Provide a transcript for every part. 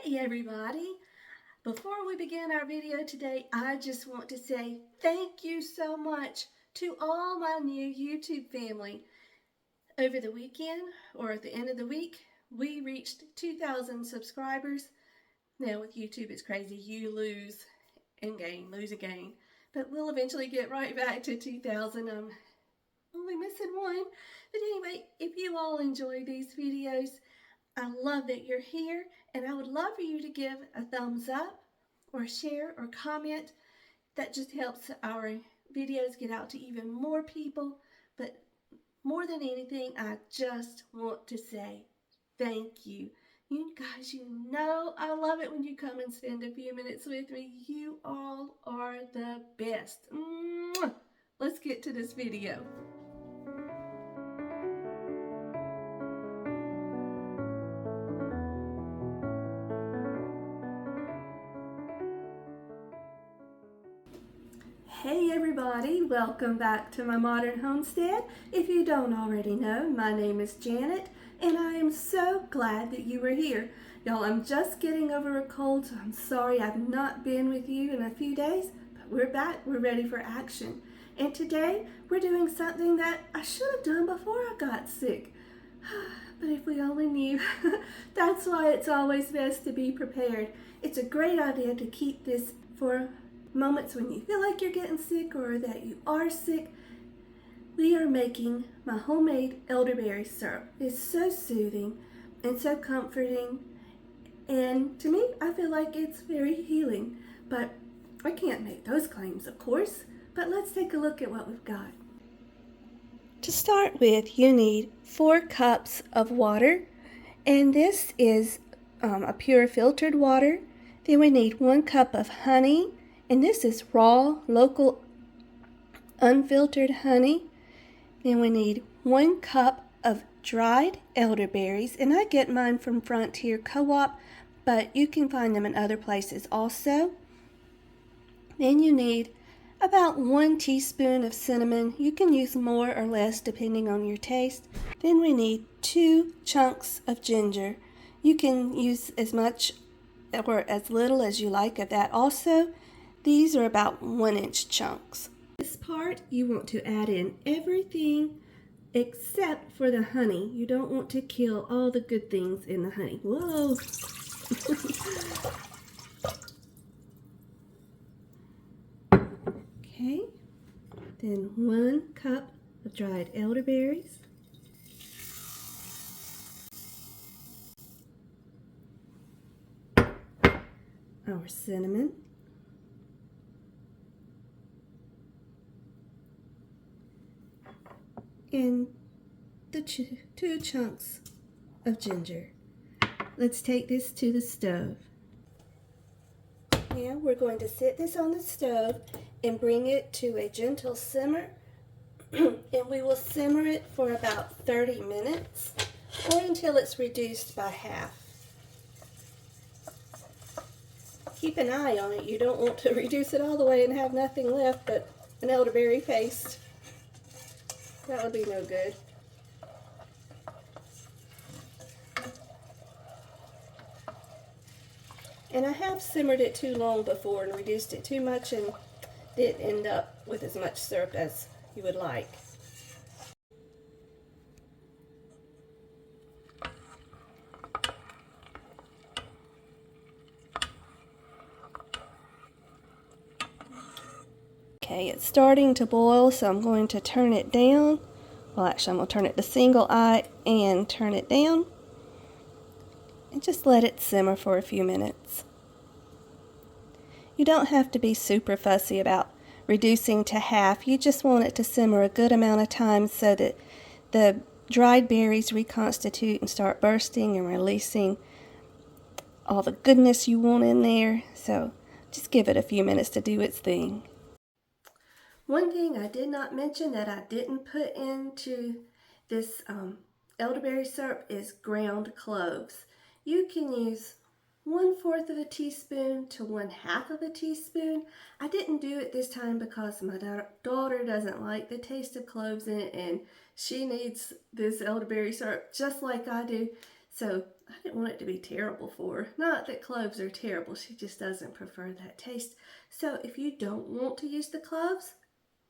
Hey everybody! Before we begin our video today, I just want to say thank you so much to all my new YouTube family. Over the weekend, or at the end of the week, we reached 2,000 subscribers. Now with YouTube it's crazy, you lose and gain, lose and gain. But we'll eventually get right back to 2,000. I'm only missing one. But anyway, if you all enjoy these videos, I love that you're here, and I would love for you to give a thumbs up or share or comment. That just helps our videos get out to even more people. But more than anything, I just want to say thank you. You guys, you know I love it when you come and spend a few minutes with me. You all are the best. Mwah! Let's get to this video. Hey everybody, welcome back to my modern homestead. If you don't already know, my name is Janet and I am so glad that you are here. Y'all, I'm just getting over a cold, so I'm sorry I've not been with you in a few days, but we're back, we're ready for action. And today we're doing something that I should have done before I got sick. But if we only knew. That's why it's always best to be prepared. It's a great idea to keep this for moments when you feel like you're getting sick or that you are sick. We are making my homemade elderberry syrup. It's so soothing and so comforting, and to me I feel like it's very healing, but I can't make those claims, of course. But let's take a look at what we've got. To start with, you need 4 cups of water, and this is a pure filtered water. Then we need 1 cup of honey, and this is raw, local, unfiltered honey. Then we need 1 cup of dried elderberries, and I get mine from Frontier Co-op, but you can find them in other places also. Then you need about 1 teaspoon of cinnamon. You can use more or less depending on your taste. Then we need 2 chunks of ginger. You can use as much or as little as you like of that also. These are about 1-inch chunks. This part, you want to add in everything except for the honey. You don't want to kill all the good things in the honey. Whoa! Okay, then 1 cup of dried elderberries. Our cinnamon. And the 2 chunks of ginger. Let's take this to the stove. Now we're going to set this on the stove and bring it to a gentle simmer. And we will simmer it for about 30 minutes or until it's reduced by half. Keep an eye on it. You don't want to reduce it all the way and have nothing left but an elderberry paste. That would be no good. And I have simmered it too long before and reduced it too much and didn't end up with as much syrup as you would like. Okay, it's starting to boil, so I'm going to turn it down. Well, actually, I'm going to turn it to single eye and turn it down. And just let it simmer for a few minutes. You don't have to be super fussy about reducing to half. You just want it to simmer a good amount of time so that the dried berries reconstitute and start bursting and releasing all the goodness you want in there. So just give it a few minutes to do its thing. One thing I did not mention that I didn't put into this elderberry syrup is ground cloves. You can use 1/4 of a teaspoon to 1/2 of a teaspoon. I didn't do it this time because my daughter doesn't like the taste of cloves in it, and she needs this elderberry syrup just like I do. So I didn't want it to be terrible for her. Not that cloves are terrible, she just doesn't prefer that taste. So if you don't want to use the cloves,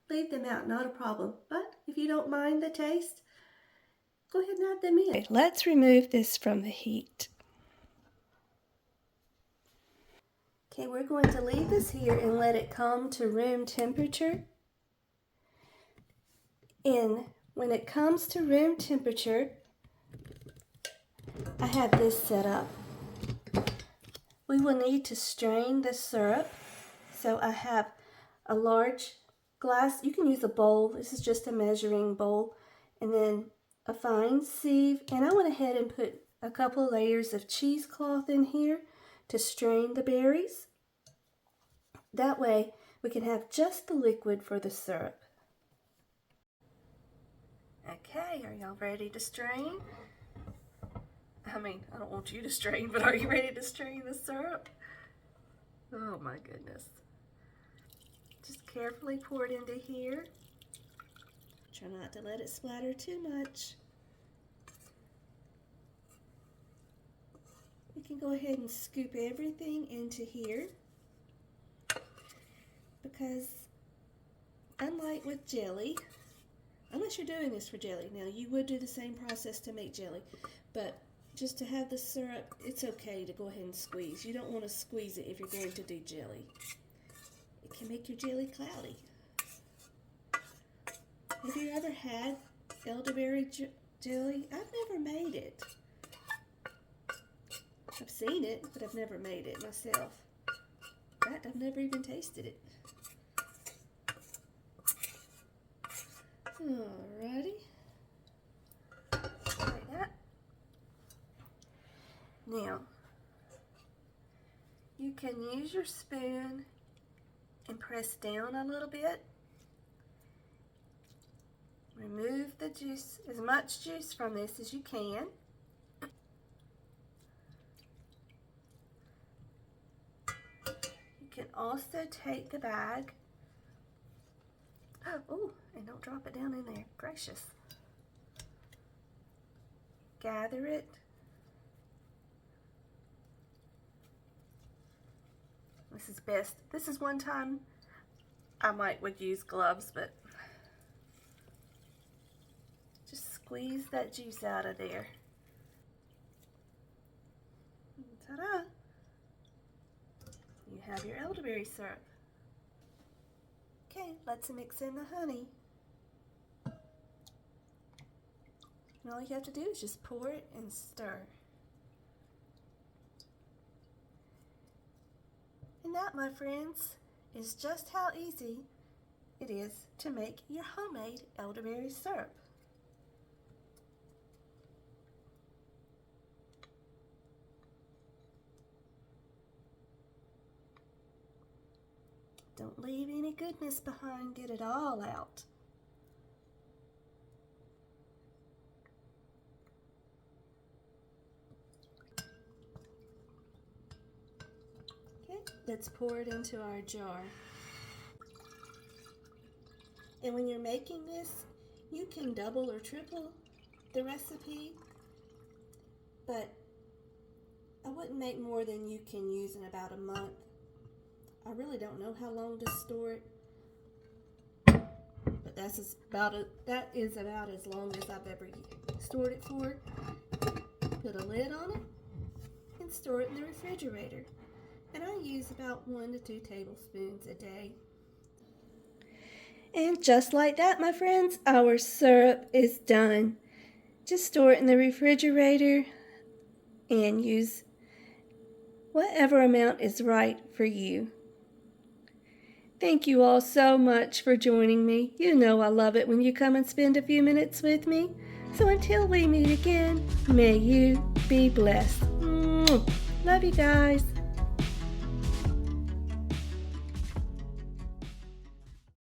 leave them out, not a problem. But if you don't mind the taste, go ahead and add them in. Okay, let's remove this from the heat. Okay, we're going to leave this here and let it come to room temperature. And when it comes to room temperature, I have this set up. We will need to strain the syrup. So I have a large glass. You can use a bowl. This is just a measuring bowl. And then a fine sieve. And I went ahead and put a couple of layers of cheesecloth in here to strain the berries. That way we can have just the liquid for the syrup. Okay, are y'all ready to strain? I mean, I don't want you to strain, but are you ready to strain the syrup? Oh my goodness. Just carefully pour it into here. Try not to let it splatter too much. You can go ahead and scoop everything into here, because unlike with jelly, unless you're doing this for jelly, now you would do the same process to make jelly, but just to have the syrup, it's okay to go ahead and squeeze. You don't want to squeeze it if you're going to do jelly. It can make your jelly cloudy. Have you ever had elderberry jelly? I've never made it. I've seen it, but I've never made it myself. In fact, I've never even tasted it. Alrighty. Like that. Now, you can use your spoon and press down a little bit. Remove the juice, as much juice from this as you can. You can also take the bag. Oh, and don't drop it down in there. Gracious. Gather it. This is best. This is one time I would use gloves, but just squeeze that juice out of there. Ta-da! You have your elderberry syrup. Okay, let's mix in the honey. And all you have to do is just pour it and stir. And that, my friends, is just how easy it is to make your homemade elderberry syrup. Don't leave any goodness behind. Get it all out. Okay, let's pour it into our jar. And when you're making this, you can double or triple the recipe, but I wouldn't make more than you can use in about a month. I really don't know how long to store it, but that is about as long as I've ever stored it for. Put a lid on it and store it in the refrigerator. And I use about 1 to 2 tablespoons a day. And just like that, my friends, our syrup is done. Just store it in the refrigerator and use whatever amount is right for you. Thank you all so much for joining me. You know I love it when you come and spend a few minutes with me. So until we meet again, may you be blessed. Love you guys.